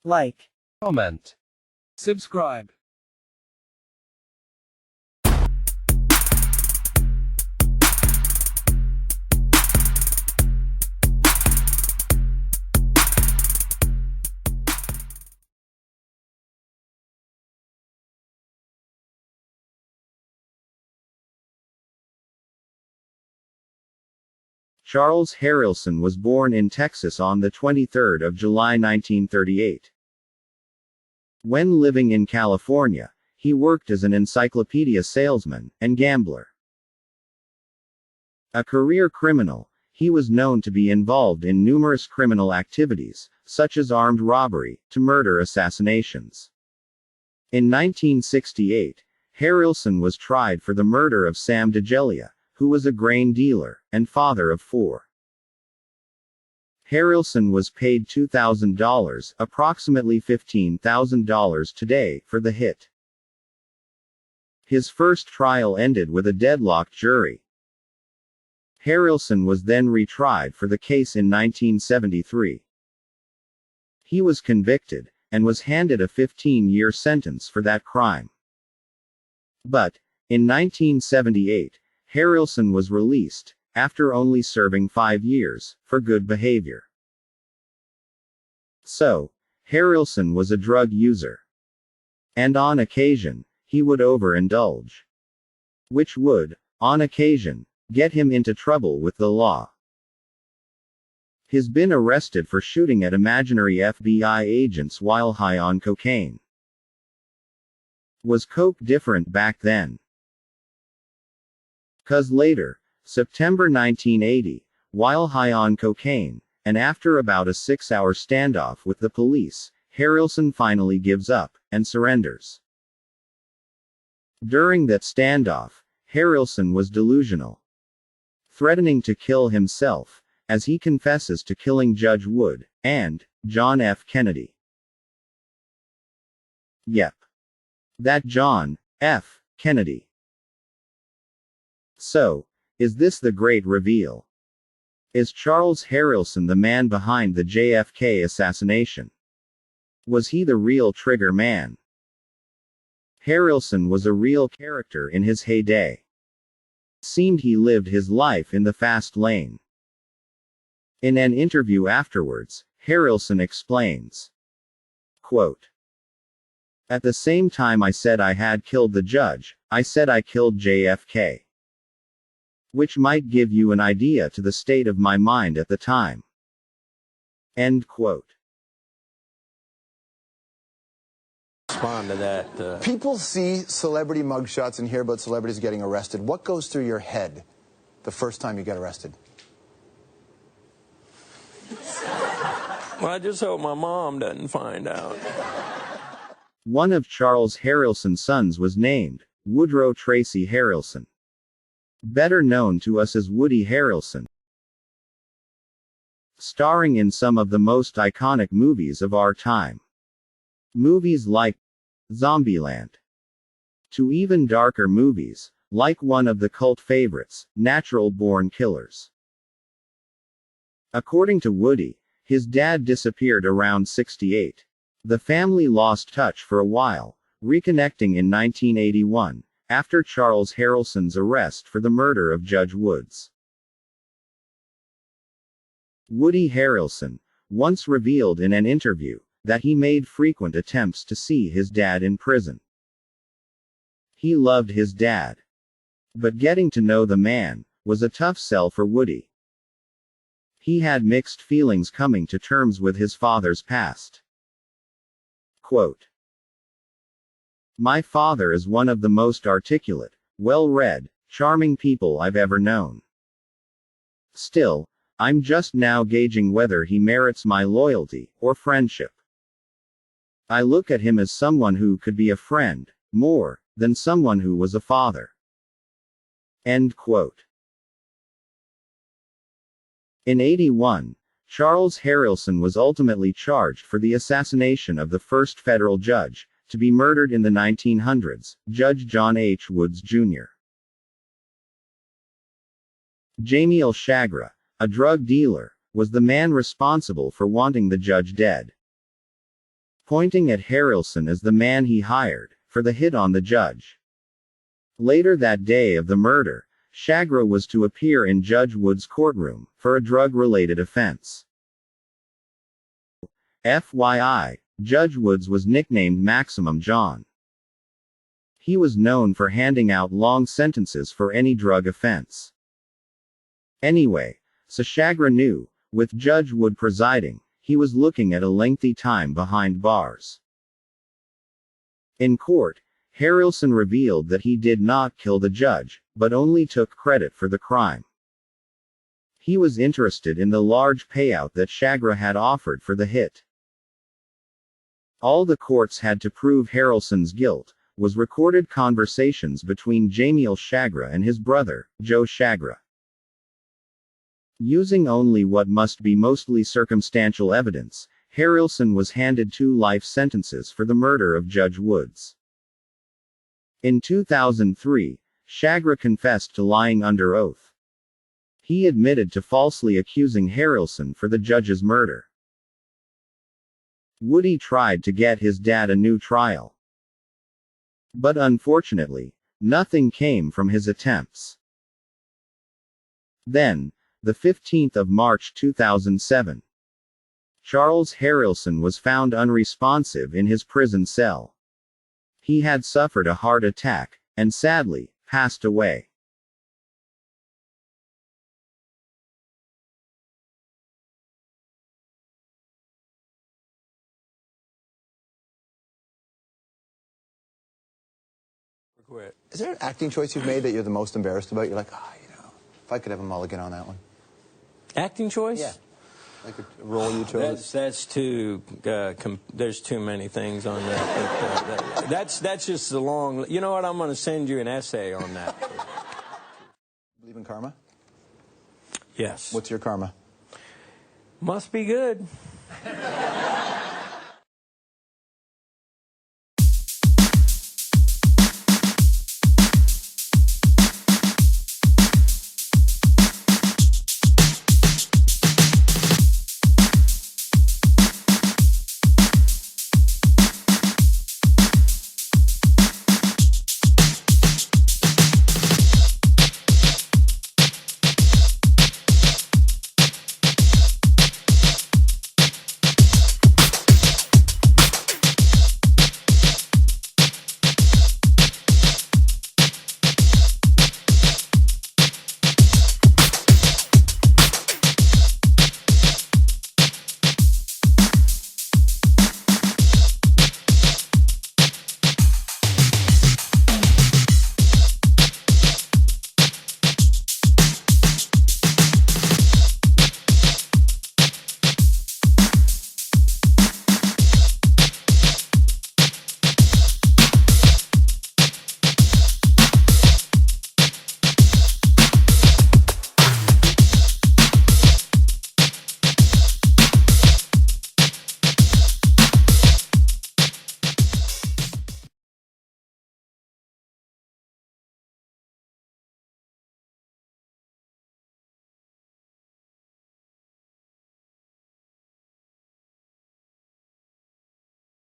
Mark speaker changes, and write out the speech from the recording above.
Speaker 1: like,
Speaker 2: comment, subscribe.
Speaker 3: Charles Harrelson was born in Texas on the 23rd of July 1938. When living in California, he worked as an encyclopedia salesman and gambler. A career criminal, he was known to be involved in numerous criminal activities, such as armed robbery, to murder assassinations. In 1968, Harrelson was tried for the murder of Sam DeGelia, who was a grain dealer, and father of 4. Harrelson was paid $2,000, approximately $15,000 today, for the hit. His first trial ended with a deadlocked jury. Harrelson was then retried for the case in 1973. He was convicted, and was handed a 15-year sentence for that crime. But, in 1978, Harrelson was released, after only serving 5 years, for good behavior. So, Harrelson was a drug user. And on occasion, he would overindulge. Which would, on occasion, get him into trouble with the law. He's been arrested for shooting at imaginary FBI agents while high on cocaine. Was coke different back then? 'Cause later, September 1980, while high on cocaine, and after about a 6-hour standoff with the police, Harrelson finally gives up, and surrenders. During that standoff, Harrelson was delusional, threatening to kill himself, as he confesses to killing Judge Wood, and John F. Kennedy. Yep. That John F. Kennedy. So, is this the great reveal? Is Charles Harrelson the man behind the JFK assassination? Was he the real trigger man? Harrelson was a real character in his heyday. Seemed he lived his life in the fast lane. In an interview afterwards, Harrelson explains, quote, "At the same time I said I had killed the judge, I said I killed JFK. Which might give you an idea to the state of my mind at the time." End quote.
Speaker 4: Respond to that.
Speaker 5: People see celebrity mugshots and hear about celebrities getting arrested. What goes through your head the first time you get arrested?
Speaker 4: Well, I just hope my mom doesn't find out.
Speaker 3: One of Charles Harrelson's sons was named Woodrow Tracy Harrelson, better known to us as Woody Harrelson, starring in some of the most iconic movies of our time. Movies like Zombieland, to even darker movies, like one of the cult favorites, Natural Born Killers. According to Woody, his dad disappeared around 68. The family lost touch for a while, reconnecting in 1981, after Charles Harrelson's arrest for the murder of Judge Woods. Woody Harrelson once revealed in an interview that he made frequent attempts to see his dad in prison. He loved his dad. But getting to know the man was a tough sell for Woody. He had mixed feelings coming to terms with his father's past. Quote, "My father is one of the most articulate, well-read, charming people I've ever known. Still, I'm just now gauging whether he merits my loyalty or friendship. I look at him as someone who could be a friend, more than someone who was a father." End quote. In '81, Charles Harrelson was ultimately charged for the assassination of the first federal judge to be murdered in the 1900s, Judge John H. Woods, Jr. Jamil Chagra, a drug dealer, was the man responsible for wanting the judge dead. pointing at Harrelson as the man he hired for the hit on the judge. Later that day of the murder, Chagra was to appear in Judge Wood's courtroom for a drug-related offense. FYI, Judge Woods was nicknamed Maximum John. He was known for handing out long sentences for any drug offense. Anyway, so Chagra knew, with Judge Wood presiding, he was looking at a lengthy time behind bars. In court, Harrelson revealed that he did not kill the judge, but only took credit for the crime. He was interested in the large payout that Chagra had offered for the hit. All the courts had to prove Harrelson's guilt was recorded conversations between Jamil Chagra and his brother, Joe Chagra. Using only what must be mostly circumstantial evidence, Harrelson was handed 2 life sentences for the murder of Judge Woods. In 2003, Chagra confessed to lying under oath. He admitted to falsely accusing Harrelson for the judge's murder. Woody tried to get his dad a new trial. But unfortunately, nothing came from his attempts. Then, the 15th of March 2007, Charles Harrelson was found unresponsive in his prison cell. He had suffered a heart attack, and sadly, passed away.
Speaker 4: Quit.
Speaker 5: Is there an acting choice you've made that you're the most embarrassed about? You're like, if I could have a mulligan on that one.
Speaker 4: Acting choice?
Speaker 5: Yeah. Like a role you chose?
Speaker 4: That's too, there's too many things on that. That's just the long, you know what, I'm going to send you an essay on that.
Speaker 5: Believe in karma?
Speaker 4: Yes.
Speaker 5: What's your karma?
Speaker 4: Must be good.